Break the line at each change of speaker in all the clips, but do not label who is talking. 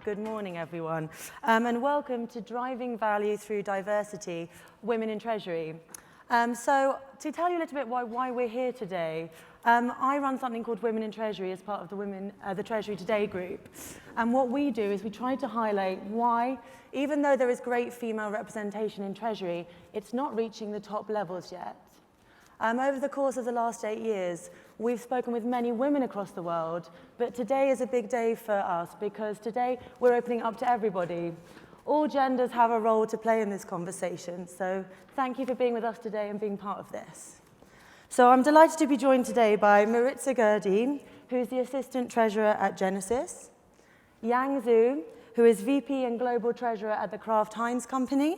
Good morning, everyone, and welcome to Driving Value Through Diversity, Women in Treasury. So to tell you a little bit why we're here today, I run something called Women in Treasury as part of the Treasury Today group. And what we do is we try to highlight why, even though there is great female representation in Treasury, it's not reaching the top levels yet. Over the course of the last 8 years, we've spoken with many women across the world, but today is a big day for us because today we're opening up to everybody. All genders have a role to play in this conversation, so thank you for being with us today and being part of this. So I'm delighted to be joined today by Maritza Gurdy, who's the Assistant Treasurer at Genesis, Yang Zhu, who is VP and Global Treasurer at the Kraft Heinz Company,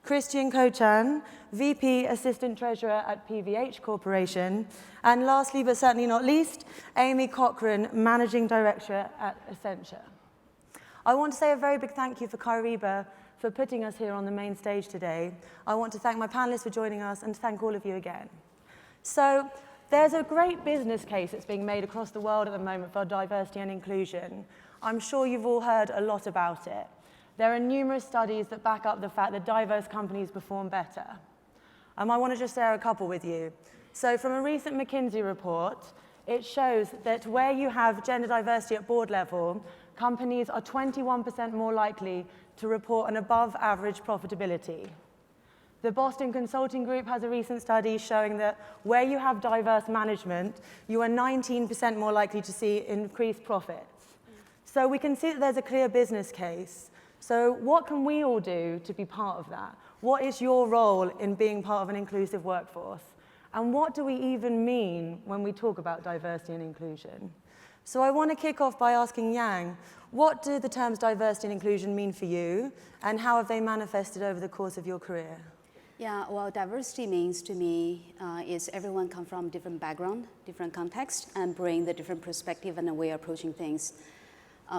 Christian Kochan, VP Assistant Treasurer at PVH Corporation, and lastly but certainly not least, Amy Cochran, Managing Director at Accenture. I want to say a very big thank you for Kyriba for putting us here on the main stage today. I want to thank my panelists for joining us and to thank all of you again. So there's a great business case that's being made across the world at the moment for diversity and inclusion. I'm sure you've all heard a lot about it. There are numerous studies that back up the fact that diverse companies perform better. I want to just share a couple with you. So from a recent McKinsey report, it shows that where you have gender diversity at board level, companies are 21% more likely to report an above average profitability. The Boston Consulting Group has a recent study showing that where you have diverse management, you are 19% more likely to see increased profits. So we can see that there's a clear business case. So what can we all do to be part of that? What is your role in being part of an inclusive workforce? And what do we even mean when we talk about diversity and inclusion? So I want to kick off by asking Yang, what do the terms diversity and inclusion mean for you, and how have they manifested over the course of your career?
Yeah, well, diversity means to me is everyone come from different background, different context, and bring the different perspective and a way of approaching things.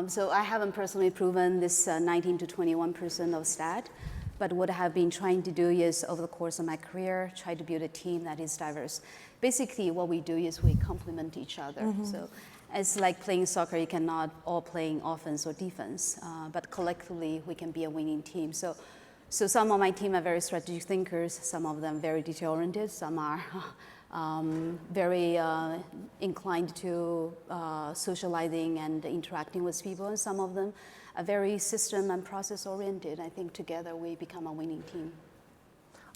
So I haven't personally proven this 19 to 21% of stat, but what I have been trying to do is, over the course of my career, try to build a team that is diverse. Basically, what we do is we complement each other. Mm-hmm. So it's like playing soccer, you cannot all playing offense or defense, but collectively, we can be a winning team. So some of my team are very strategic thinkers, some of them very detail-oriented, some are very inclined to socializing and interacting with people, and some of them are very system and process-oriented. I think together we become a winning team.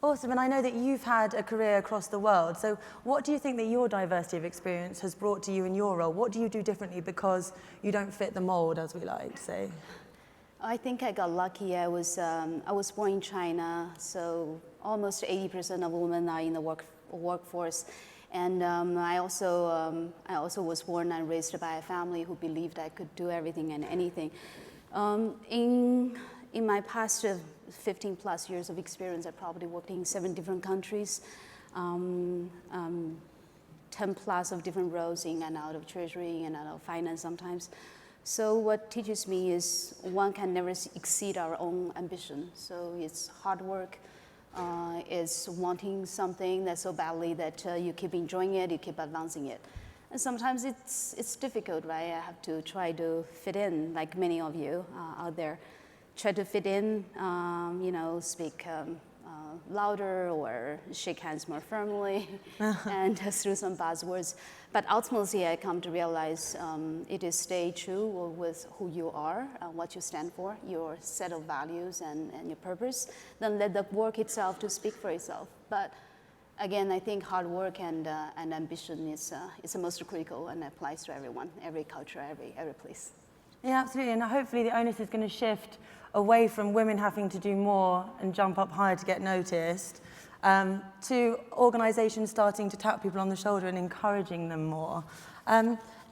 Awesome, and I know that you've had a career across the world, so what do you think that your diversity of experience has brought to you in your role? What do you do differently because you don't fit the mold, as we like to say?
I think I got lucky. I was born in China, so almost 80% of women are in the workforce. And I also was born and raised by a family who believed I could do everything and anything. In my past 15 plus years of experience, I probably worked in 7 different countries, 10 plus of different roles in and out of Treasury and out of finance sometimes. So what teaches me is one can never exceed our own ambition. So it's hard work, it's wanting something that's so badly that you keep enjoying it, you keep advancing it. And sometimes it's difficult, right? I have to try to fit in, like many of you out there. Try to fit in, speak louder or shake hands more firmly and through some buzzwords. But ultimately, I come to realize it is stay true with who you are, what you stand for, your set of values and your purpose. Then let the work itself to speak for itself. But again, I think hard work and ambition is the most critical and applies to everyone, every culture, every place.
Yeah, absolutely, and hopefully the onus is going to shift away from women having to do more and jump up higher to get noticed, to organisations starting to tap people on the shoulder and encouraging them more.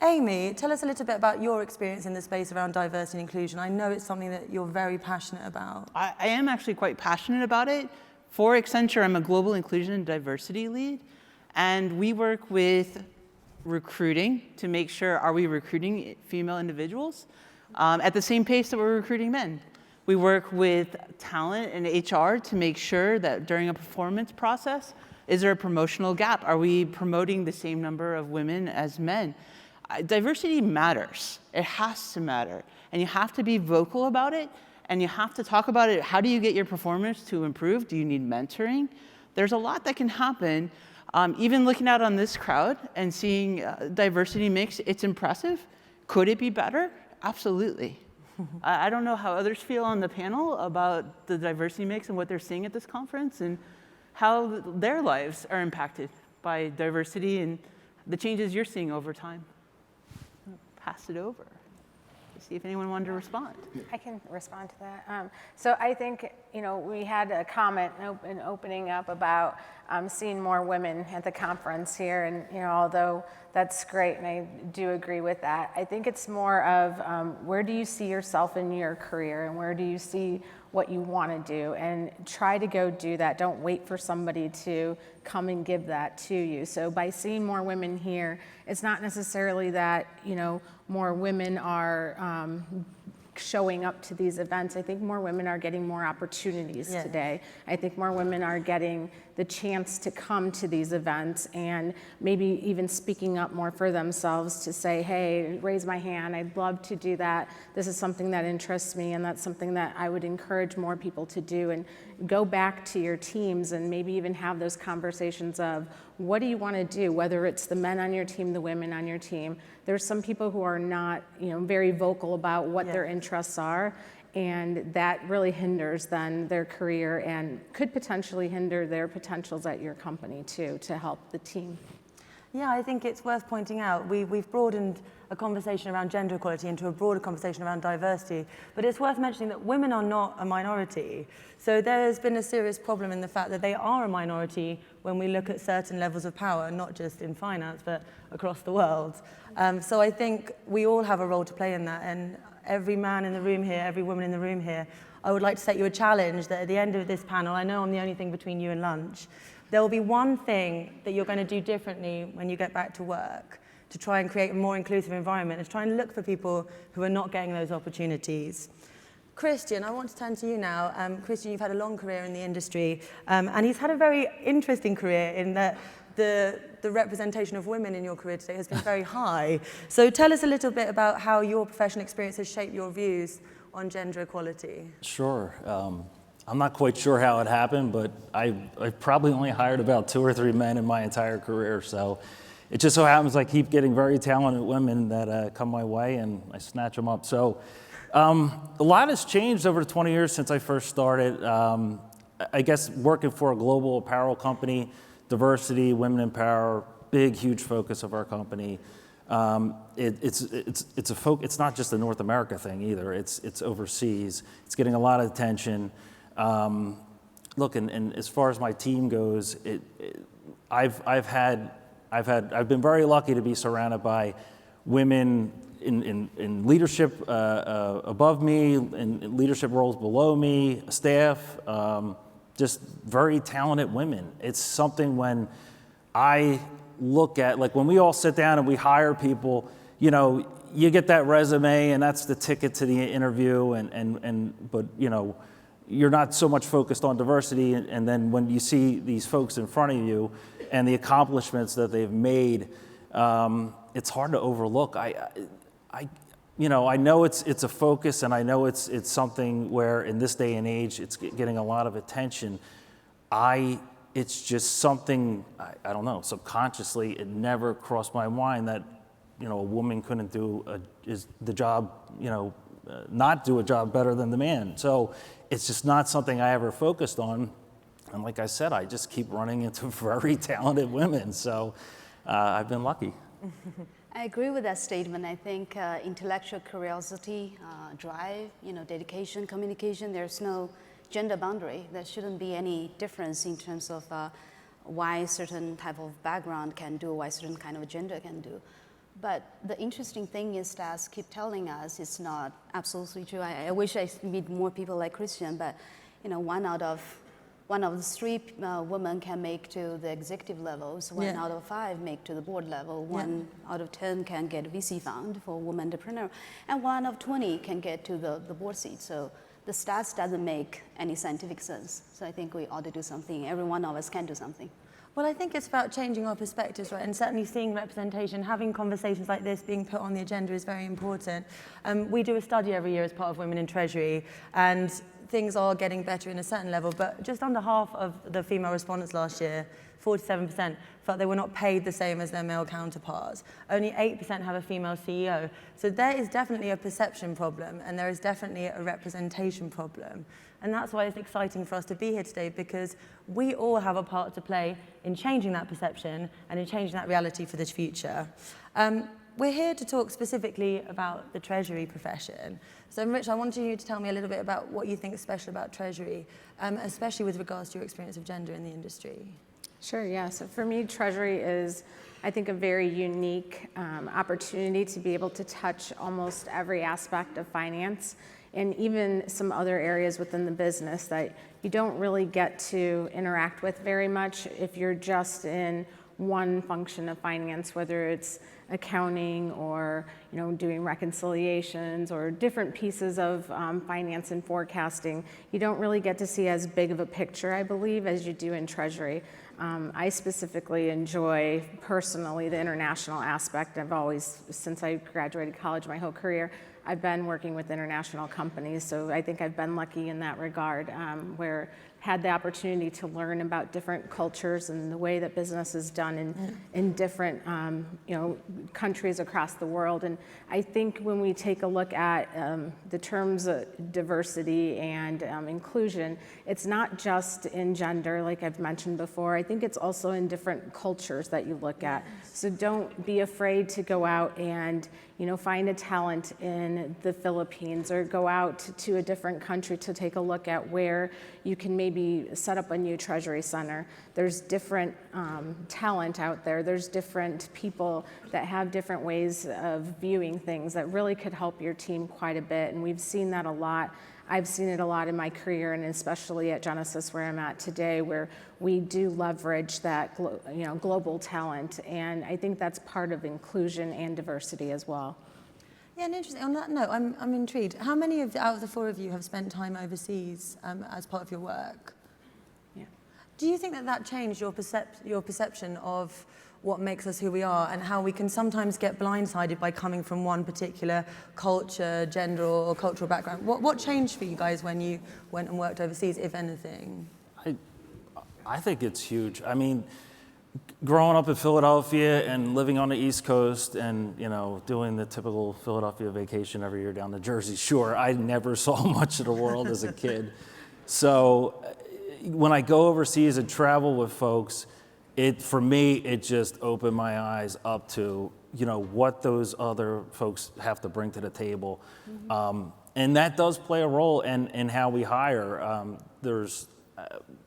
Amy, tell us a little bit about your experience in the space around diversity and inclusion. I know it's something that you're very passionate about.
I am actually quite passionate about it. For Accenture, I'm a global inclusion and diversity lead, and we work with recruiting to make sure, are we recruiting female individuals at the same pace that we're recruiting men? We work with talent and HR to make sure that during a performance process, is there a promotional gap? Are we promoting the same number of women as men? Diversity matters. It has to matter. And you have to be vocal about it, and you have to talk about it. How do you get your performance to improve? Do you need mentoring? There's a lot that can happen. Even looking out on this crowd and seeing diversity mix, it's impressive. Could it be better? Absolutely. I don't know how others feel on the panel about the diversity mix and what they're seeing at this conference and how their lives are impacted by diversity and the changes you're seeing over time. I'll pass it over to see if anyone wanted to respond.
I can respond to that. So I think, we had a comment in opening up about seeing more women at the conference here, and although that's great, and I do agree with that, I think it's more of where do you see yourself in your career, and where do you see what you want to do, and try to go do that. Don't wait for somebody to come and give that to you. So by seeing more women here, it's not necessarily that more women are showing up to these events. I think more women are getting more opportunities today. I think more women are getting the chance to come to these events and maybe even speaking up more for themselves to say, hey, raise my hand, I'd love to do that. This is something that interests me, and that's something that I would encourage more people to do. And go back to your teams and maybe even have those conversations of what do you want to do, whether it's the men on your team, the women on your team. There's some people who are not, very vocal about what their interests are, and that really hinders then their career and could potentially hinder their potentials at your company too, to help the team.
Yeah, I think it's worth pointing out, we've broadened a conversation around gender equality into a broader conversation around diversity, but it's worth mentioning that women are not a minority. So there has been a serious problem in the fact that they are a minority when we look at certain levels of power, not just in finance, but across the world. So I think we all have a role to play in that, and every man in the room here, every woman in the room here, I would like to set you a challenge that at the end of this panel, I know I'm the only thing between you and lunch, there will be one thing that you're going to do differently when you get back to work to try and create a more inclusive environment, is try and look for people who are not getting those opportunities. Christian, I want to turn to you now. Christian, you've had a long career in the industry, and he's had a very interesting career in that the representation of women in your career today has been very high. So tell us a little bit about how your professional experience has shaped your views on gender equality.
Sure. I'm not quite sure how it happened, but I probably only hired about 2 or 3 men in my entire career. So it just so happens I keep getting very talented women that come my way, and I snatch them up. So a lot has changed over the 20 years since I first started. I guess working for a global apparel company, diversity, women in power, big, huge focus of our company. It's not just a North America thing either. It's overseas. It's getting a lot of attention. Look, and as far as my team goes, I've been very lucky to be surrounded by women in leadership above me, in leadership roles below me, staff, just very talented women. It's something when I look at, like when we all sit down and we hire people, you get that resume and that's the ticket to the interview, but you're not so much focused on diversity, and then when you see these folks in front of you and the accomplishments that they've made, it's hard to overlook. I know it's a focus, and I know it's something where in this day and age it's getting a lot of attention. It's just something, I don't know, subconsciously it never crossed my mind that a woman couldn't do the job, not do a job better than the man. So it's just not something I ever focused on. And like I said, I just keep running into very talented women. So I've been lucky.
I agree with that statement. I think intellectual curiosity, drive, dedication, communication, there's no gender boundary. There shouldn't be any difference in terms of why certain type of background can do, why certain kind of gender can do. But the interesting thing is that keep telling us it's not absolutely true. I wish I meet more people like Christian, but one out of the 3 women can make to the executive levels, 1 out of 5 make to the board level, 1 out of 10 can get a VC fund for women entrepreneur, and 1 of 20 can get to the board seat. So the stats doesn't make any scientific sense. So I think we ought to do something. Every one of us can do something.
Well, I think it's about changing our perspectives, right? And certainly seeing representation, having conversations like this being put on the agenda is very important. We do a study every year as part of Women in Treasury, and things are getting better in a certain level, but just under half of the female respondents last year, 47%, felt they were not paid the same as their male counterparts. Only 8% have a female CEO. So there is definitely a perception problem, and there is definitely a representation problem. And that's why it's exciting for us to be here today, because we all have a part to play in changing that perception and in changing that reality for the future. We're here to talk specifically about the Treasury profession. So Rich, I wanted you to tell me a little bit about what you think is special about Treasury, especially with regards to your experience of gender in the industry.
Sure, yeah. So for me, Treasury is, I think, a very unique opportunity to be able to touch almost every aspect of finance and even some other areas within the business that you don't really get to interact with very much if you're just in one function of finance, whether it's accounting or doing reconciliations or different pieces of finance and forecasting. You don't really get to see as big of a picture, I believe, as you do in Treasury. I specifically enjoy personally the international aspect. I've always, since I graduated college, my whole career, I've been working with international companies, so I think I've been lucky in that regard, where had the opportunity to learn about different cultures and the way that business is done in different countries across the world. And I think when we take a look at the terms of diversity and inclusion, it's not just in gender, like I've mentioned before. I think it's also in different cultures that you look at. So don't be afraid to go out and find a talent in the Philippines or go out to a different country to take a look at where you can maybe set up a new Treasury Center. There's different talent out there. There's different people that have different ways of viewing things that really could help your team quite a bit. And we've seen that a lot. I've seen it a lot in my career, and especially at Genesis, where I'm at today, where we do leverage that global talent. And I think that's part of inclusion and diversity as well.
Yeah, and interesting. On that note, I'm intrigued. How many out of the four of you have spent time overseas as part of your work?
Yeah.
Do you think that changed your perception of what makes us who we are, and how we can sometimes get blindsided by coming from one particular culture, gender, or cultural background? What changed for you guys when you went and worked overseas, if anything?
I think it's huge. I mean, growing up in Philadelphia and living on the East Coast and, doing the typical Philadelphia vacation every year down the Jersey Shore, I never saw much of the world as a kid. So when I go overseas and travel with folks, for me, it just opened my eyes up to, what those other folks have to bring to the table. Mm-hmm. And that does play a role in how we hire.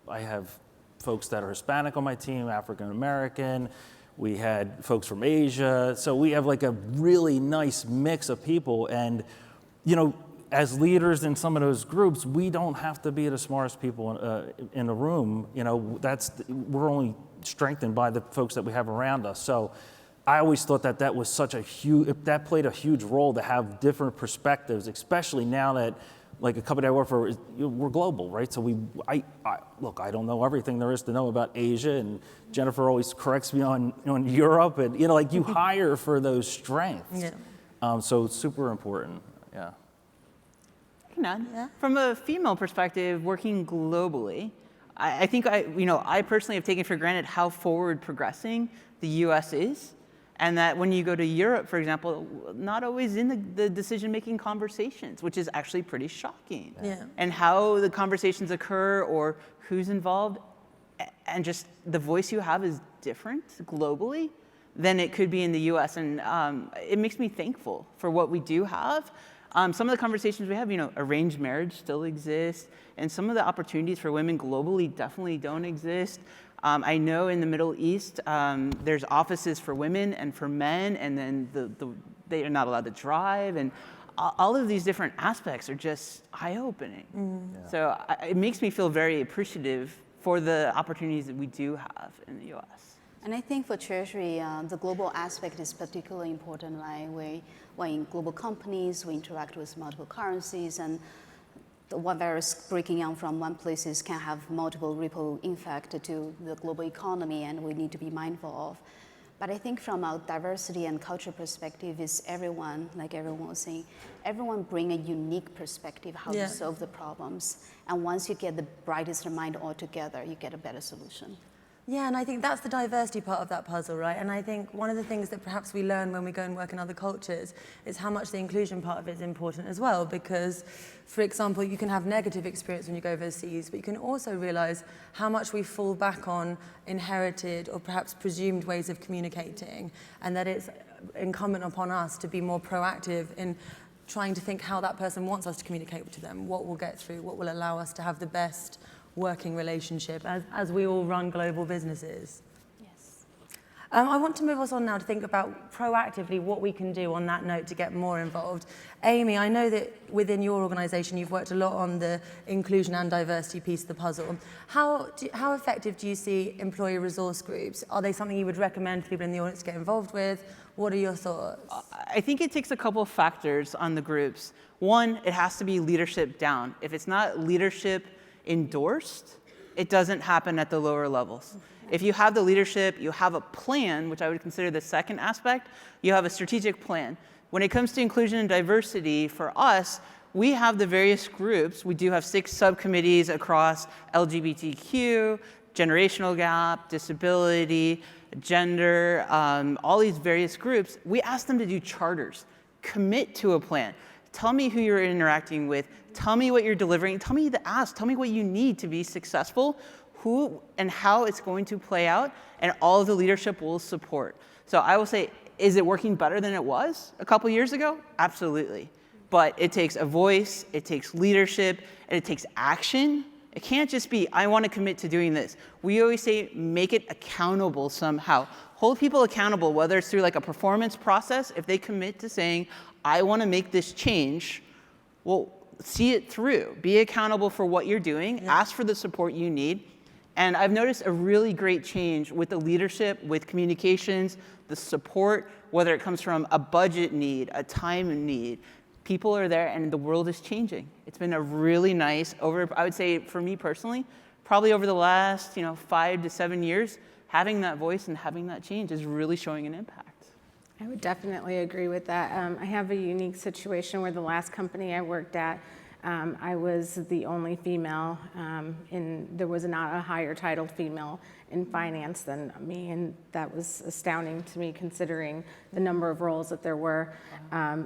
I have folks that are Hispanic on my team, African American. We had folks from Asia. So we have like a really nice mix of people. And, as leaders in some of those groups, we don't have to be the smartest people in the room. We're only strengthened by the folks that we have around us. So I always thought that was that played a huge role to have different perspectives, especially now that, like a company I work for, we're global, right? So I don't know everything there is to know about Asia, and Jennifer always corrects me on Europe, and you hire for those strengths. Yeah. So it's super important. Yeah.
Yeah. From a female perspective, working globally, I think I personally have taken for granted how forward progressing the U.S. is. And that when you go to Europe, for example, not always in the decision-making conversations, which is actually pretty shocking.
Yeah.
And how the conversations occur or who's involved, and just the voice you have is different globally than it could be in the US. And it makes me thankful for what we do have. Some of the conversations we have, arranged marriage still exists, and some of the opportunities for women globally definitely don't exist. I know in the Middle East, there's offices for women and for men, and then they are not allowed to drive, and all of these different aspects are just eye-opening. Mm. Yeah. So it makes me feel very appreciative for the opportunities that we do have in the U.S.
And I think for Treasury, the global aspect is particularly important. Like we're in global companies, we interact with multiple currencies, and the one virus breaking out from one places can have multiple ripple effect to the global economy, and we need to be mindful of. But I think from a diversity and culture perspective is everyone, like everyone was saying, everyone bring a unique perspective how to solve the problems. And once you get the brightest mind all together, you get a better solution.
Yeah, and I think that's the diversity part of that puzzle, right? And I think one of the things that perhaps we learn when we go and work in other cultures is how much the inclusion part of it is important as well, because, for example, you can have negative experience when you go overseas, but you can also realize how much we fall back on inherited or perhaps presumed ways of communicating, and that it's incumbent upon us to be more proactive in trying to think how that person wants us to communicate to them, what will get through, what will allow us to have the best working relationship as we all run global businesses.
Yes.
I want to move us on now to think about proactively what we can do on that note to get more involved. Amy, I know that within your organisation you've worked a lot on the inclusion and diversity piece of the puzzle. How effective do you see employee resource groups? Are they something you would recommend for people in the audience to get involved with? What are your thoughts?
I think it takes a couple of factors on the groups. One, it has to be leadership down. If it's not leadership endorsed, it doesn't happen at the lower levels. If you have the leadership, you have a plan, which I would consider the second aspect, you have a strategic plan. When it comes to inclusion and diversity, for us, we have the various groups. We do have 6 subcommittees across LGBTQ, generational gap, disability, gender, all these various groups. We ask them to do charters, commit to a plan. Tell me who you're interacting with. Tell me what you're delivering. Tell me the ask. Tell me what you need to be successful, who and how it's going to play out, and all of the leadership will support. So I will say, is it working better than it was a couple years ago? Absolutely. But it takes a voice, it takes leadership, and it takes action. It can't just be, I want to commit to doing this. We always say, make it accountable somehow. Hold people accountable, whether it's through like a performance process. If they commit to saying, I want to make this change, well, see it through. Be accountable for what you're doing. Ask for the support you need. And I've noticed a really great change with the leadership, with communications, the support, whether it comes from a budget need, a time need. People are there and the world is changing. It's been a really nice, I would say for me personally, probably over the last 5 to 7 years, having that voice and having that change is really showing an impact.
I would definitely agree with that. I have a unique situation where the last company I worked at, I was the only female, there was not a higher titled female in finance than me, and that was astounding to me considering the number of roles that there were.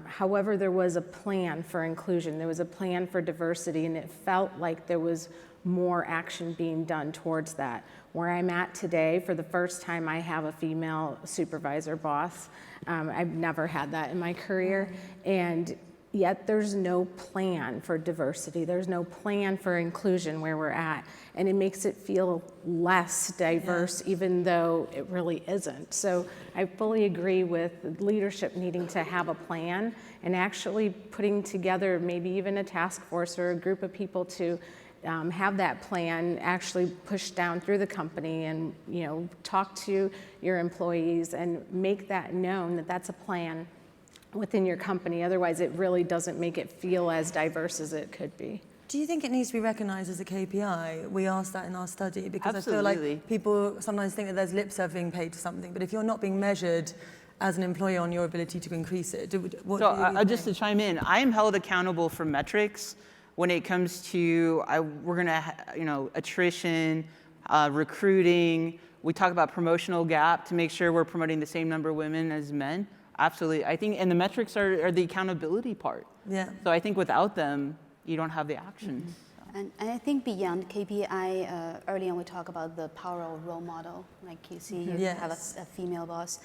However, there was a plan for inclusion, there was a plan for diversity, and it felt like there was more action being done towards that. Where I'm at today, for the first time, I have a female supervisor boss. I've never had that in my career, and yet there's no plan for diversity. There's no plan for inclusion where we're at, and it makes it feel less diverse, even though it really isn't. So I fully agree with leadership needing to have a plan and actually putting together maybe even a task force or a group of people to have that plan actually pushed down through the company and talk to your employees and make that known that that's a plan within your company. Otherwise, it really doesn't make it feel as diverse as it could be.
Do you think it needs to be recognized as a KPI? We asked that in our study because
Absolutely.
I feel like people sometimes think that there's lip service being paid to something, but if you're not being measured as an employer on your ability to increase it,
just to chime in, I am held accountable for metrics when it comes to we're gonna attrition, recruiting. We talk about promotional gap to make sure we're promoting the same number of women as men. Absolutely, I think, and the metrics are the accountability part.
Yeah.
So I think without them, you don't have the actions.
Mm-hmm. And I think beyond KPI, early on we talk about the power of role model. Like you see, you have a female boss,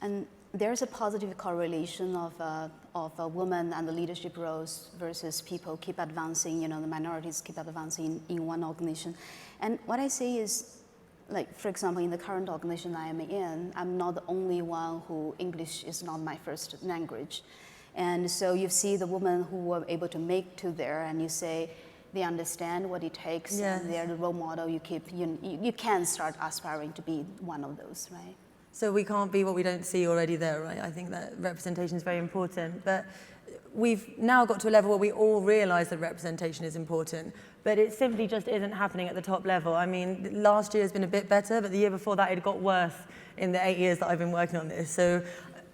and there's a positive correlation of a woman and the leadership roles versus people keep advancing. The minorities keep advancing in one organization. And what I say is, like, for example, in the current organization I am in, I'm not the only one who English is not my first language. And so you see the women who were able to make to there, and you say they understand what it takes, and they're the role model. You can start aspiring to be one of those, right?
So we can't be what we don't see already there, right? I think that representation is very important. But we've now got to a level where we all realize that representation is important, but it simply just isn't happening at the top level. I mean, last year has been a bit better, but the year before that it got worse in the 8 years that I've been working on this. So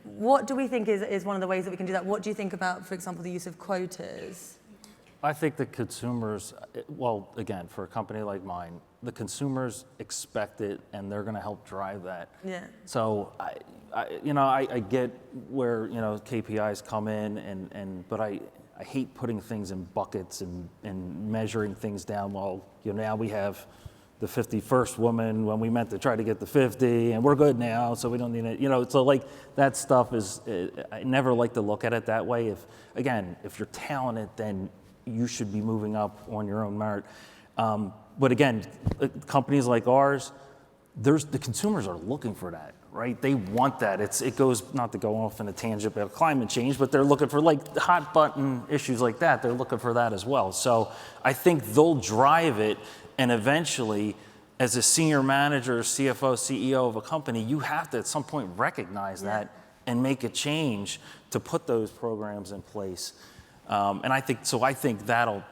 what do we think is one of the ways that we can do that? What do you think about, for example, the use of quotas?
I think the consumers, well, again, for a company like mine, the consumers expect it and they're going to help drive that.
Yeah.
So I get where, KPIs come in but I hate putting things in buckets and measuring things down. Well, now we have the 51st woman when we meant to try to get the 50 and we're good now, so we don't need it. So like that stuff is, I never like to look at it that way. If you're talented, then you should be moving up on your own merit. But again, companies like ours, the consumers are looking for that, right? They want that. It goes, not to go off in a tangent about climate change, but they're looking for like hot button issues like that. They're looking for that as well. So I think they'll drive it, and eventually, as a senior manager, CFO, CEO of a company, you have to at some point recognize that and make a change to put those programs in place. And I think that'll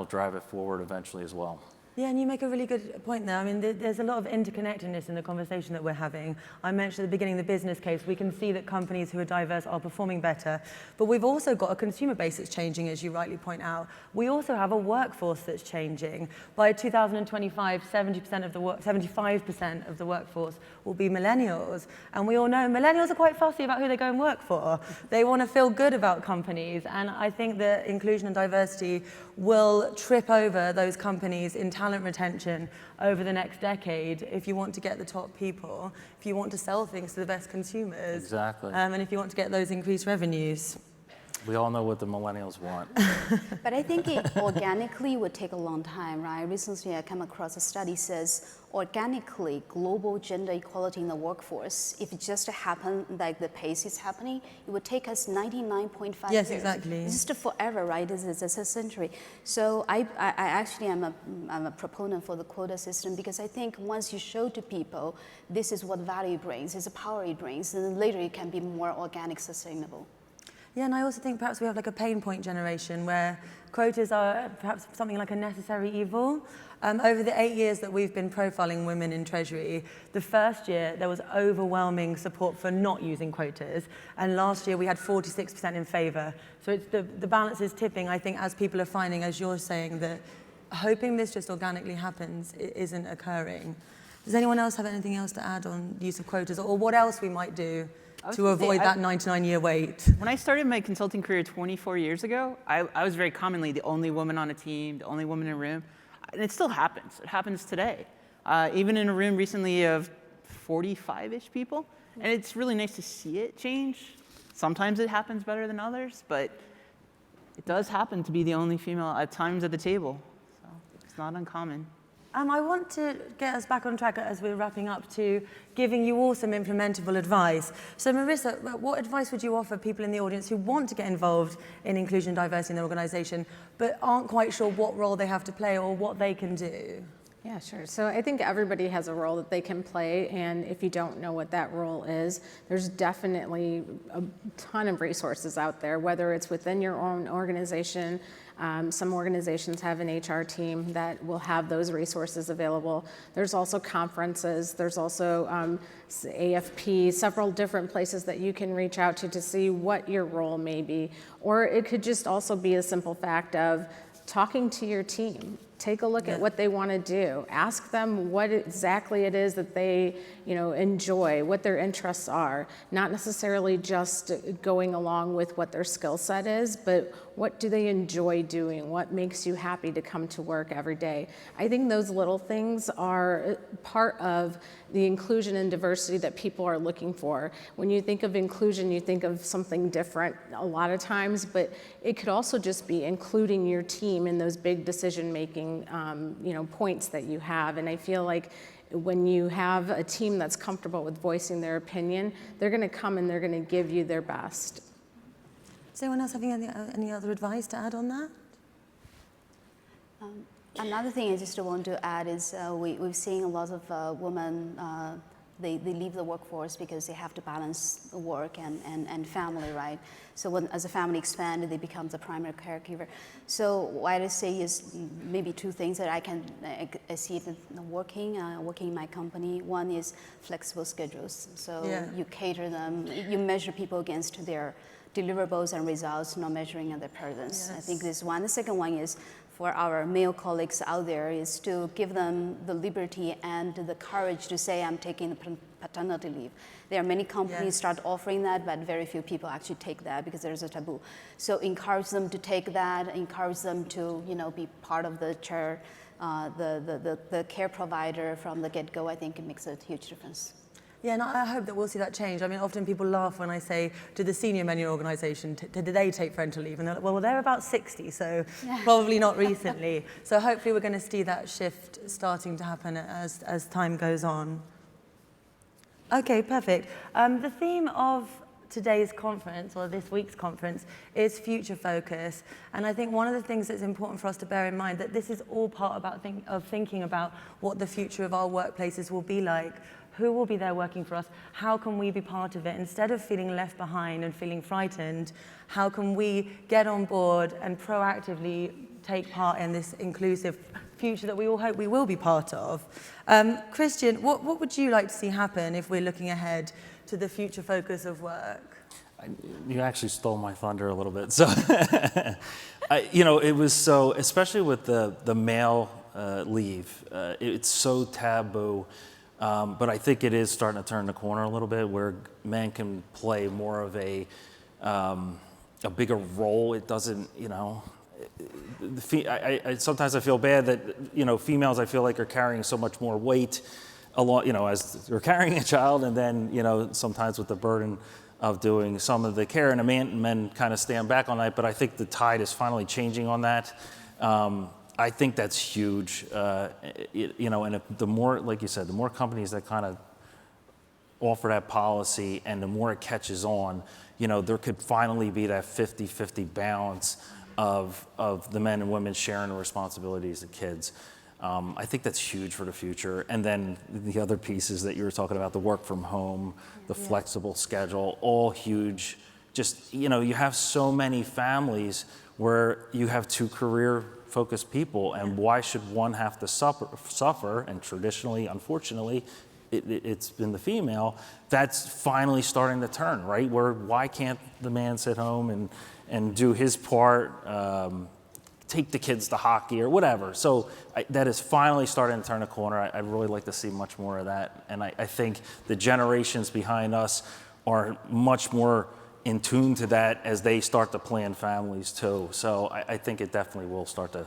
drive it forward eventually as well.
Yeah, and you make a really good point there. I mean, there's a lot of interconnectedness in the conversation that we're having. I mentioned at the beginning the business case. We can see that companies who are diverse are performing better. But we've also got a consumer base that's changing, as you rightly point out. We also have a workforce that's changing. By 2025, 75% of the workforce will be millennials. And we all know millennials are quite fussy about who they go and work for. They want to feel good about companies. And I think that inclusion and diversity will trip over those companies in talent retention over the next decade if you want to get the top people, if you want to sell things to the best consumers.
Exactly.
And if you want to get those increased revenues.
We all know what the millennials want.
But I think it organically would take a long time, right? Recently, I came across a study says organically, global gender equality in the workforce, if it just happened like the pace is happening, it would take us 99.5 years.
Yes, exactly.
It's just forever, right? This is a century. So I actually am a proponent for the quota system because I think once you show to people this is what value brings, this is power it brings, and then later it can be more organic, sustainable.
Yeah, and I also think perhaps we have like a pain point generation where quotas are perhaps something like a necessary evil. Over the 8 years that we've been profiling women in Treasury, the first year there was overwhelming support for not using quotas, and last year we had 46% in favour. So it's the balance is tipping, I think, as people are finding, as you're saying, that hoping this just organically happens isn't occurring. Does anyone else have anything else to add on the use of quotas, or what else we might do to avoid that 99-year wait?
When I started my consulting career 24 years ago, I was very commonly the only woman on a team, the only woman in a room. And it still happens. It happens today. Even in a room recently of 45-ish people. And it's really nice to see it change. Sometimes it happens better than others, but it does happen to be the only female at times at the table. So it's not uncommon.
I want to get us back on track as we're wrapping up to giving you all some implementable advice. So Marissa, what advice would you offer people in the audience who want to get involved in inclusion and diversity in their organisation but aren't quite sure what role they have to play or what they can do?
Yeah, sure. So I think everybody has a role that they can play, and if you don't know what that role is, there's definitely a ton of resources out there, whether it's within your own organization. Some organizations have an HR team that will have those resources available. There's also conferences. There's also AFP, several different places that you can reach out to see what your role may be. Or it could just also be a simple fact of talking to your team. Take a look at what they want to do. Ask them what exactly it is that they, enjoy, what their interests are. Not necessarily just going along with what their skill set is, but what do they enjoy doing? What makes you happy to come to work every day? I think those little things are part of the inclusion and diversity that people are looking for. When you think of inclusion, you think of something different a lot of times, but it could also just be including your team in those big decision-making points that you have. And I feel like when you have a team that's comfortable with voicing their opinion, they're going to come and they're going to give you their best.
Does anyone else have any other advice to add on that?
Another thing I just want to add is we've seen a lot of women they leave the workforce because they have to balance work and family, right? So as a family expands, they become the primary caregiver. So what I say is maybe two things that I can see working in my company. One is flexible schedules. So you cater them, you measure people against their deliverables and results, not measuring their presence. I think this is one. The second one is for our male colleagues out there is to give them the liberty and the courage to say, I'm taking the paternity leave. There are many companies start offering that, but very few people actually take that because there's a taboo. So encourage them to take that, encourage them to be part of the chair, the care provider from the get-go. I think it makes a huge difference.
Yeah, and I hope that we'll see that change. I mean, often people laugh when I say, to the senior men in your organisation, did they take parental leave? And they're like, well, they're about 60, so probably not recently. So hopefully we're going to see that shift starting to happen as time goes on. Okay, perfect. The theme of today's conference, or this week's conference, is future focus. And I think one of the things that's important for us to bear in mind that this is all part of thinking about what the future of our workplaces will be like. Who will be there working for us? How can we be part of it? Instead of feeling left behind and feeling frightened, how can we get on board and proactively take part in this inclusive future that we all hope we will be part of? Christian, what would you like to see happen if we're looking ahead to the future focus of work?
You actually stole my thunder a little bit. So, it was so, especially with the male leave, it's so taboo. But I think it is starting to turn the corner a little bit where men can play more of a bigger role. It doesn't, sometimes I feel bad that, females I feel like are carrying so much more weight along, as they're carrying a child, and then, sometimes with the burden of doing some of the care, and men kind of stand back on that, but I think the tide is finally changing on that. I think that's huge, and if the more, like you said, the more companies that kind of offer that policy and the more it catches on, there could finally be that 50-50 balance of the men and women sharing the responsibilities of kids. I think that's huge for the future. And then the other pieces that you were talking about, the work from home, the flexible schedule, all huge. Just, you have so many families where you have two career-focused people, and why should one have to suffer? And traditionally, unfortunately, it's been the female. That's finally starting to turn, right? Why can't the man sit home and do his part, take the kids to hockey or whatever? So that is finally starting to turn a corner. I'd really like to see much more of that. And I think the generations behind us are much more in tune to that as they start to plan families too. So I think it definitely will start to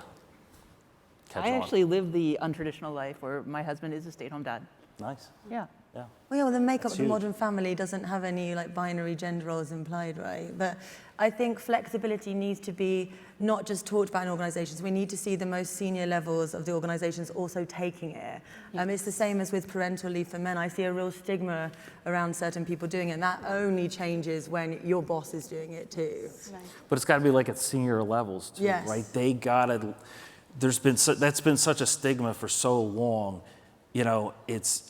catch on.
I actually live the untraditional life where my husband is a stay-at-home dad.
Nice.
Yeah.
Yeah.
Well, the makeup of the
huge.
modern family doesn't have any binary gender roles implied, right? But I think flexibility needs to be not just talked about in organizations. We need to see the most senior levels of the organizations also taking it. It's the same as with parental leave for men. I see a real stigma around certain people doing it, and that only changes when your boss is doing it too.
Right.
But it's got to be at senior levels too, right? They gotta. That's been such a stigma for so long. It's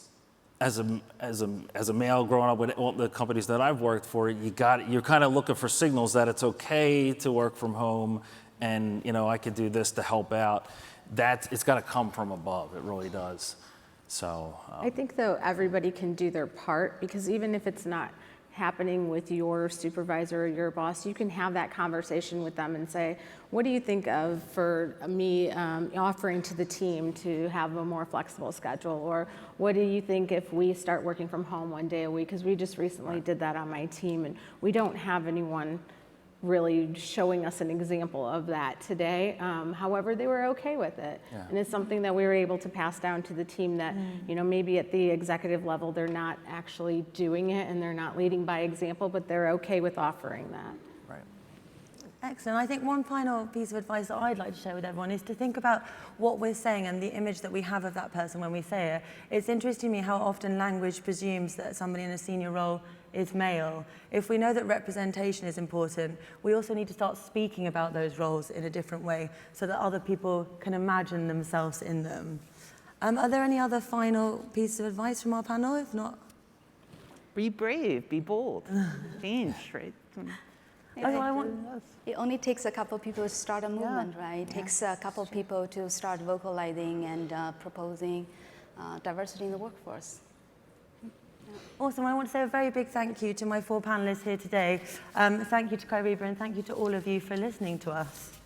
as a male growing up with all the companies that I've worked for, you're kind of looking for signals that it's okay to work from home, and I could do this to help out. It's got to come from above. It really does. So
I think though everybody can do their part, because even if it's not happening with your supervisor or your boss, you can have that conversation with them and say, what do you think of for me offering to the team to have a more flexible schedule? Or what do you think if we start working from home one day a week? Because we just recently did that on my team, and we don't have anyone really showing us an example of that today. However, they were okay with it. Yeah. And it's something that we were able to pass down to the team that, maybe at the executive level, they're not actually doing it and they're not leading by example, but they're okay with offering that.
right.
Excellent. I think one final piece of advice that I'd like to share with everyone is to think about what we're saying and the image that we have of that person when we say it. It's interesting to me how often language presumes that somebody in a senior role is male. If we know that representation is important, we also need to start speaking about those roles in a different way so that other people can imagine themselves in them. Are there any other final pieces of advice from our panel? If not,
be brave, be bold, change, right?
It only takes a couple people to start a movement, right? It takes a couple people to start vocalizing and proposing diversity in the workforce.
Awesome. I want to say a very big thank you to my 4 panelists here today. Thank you to Kyriba and thank you to all of you for listening to us.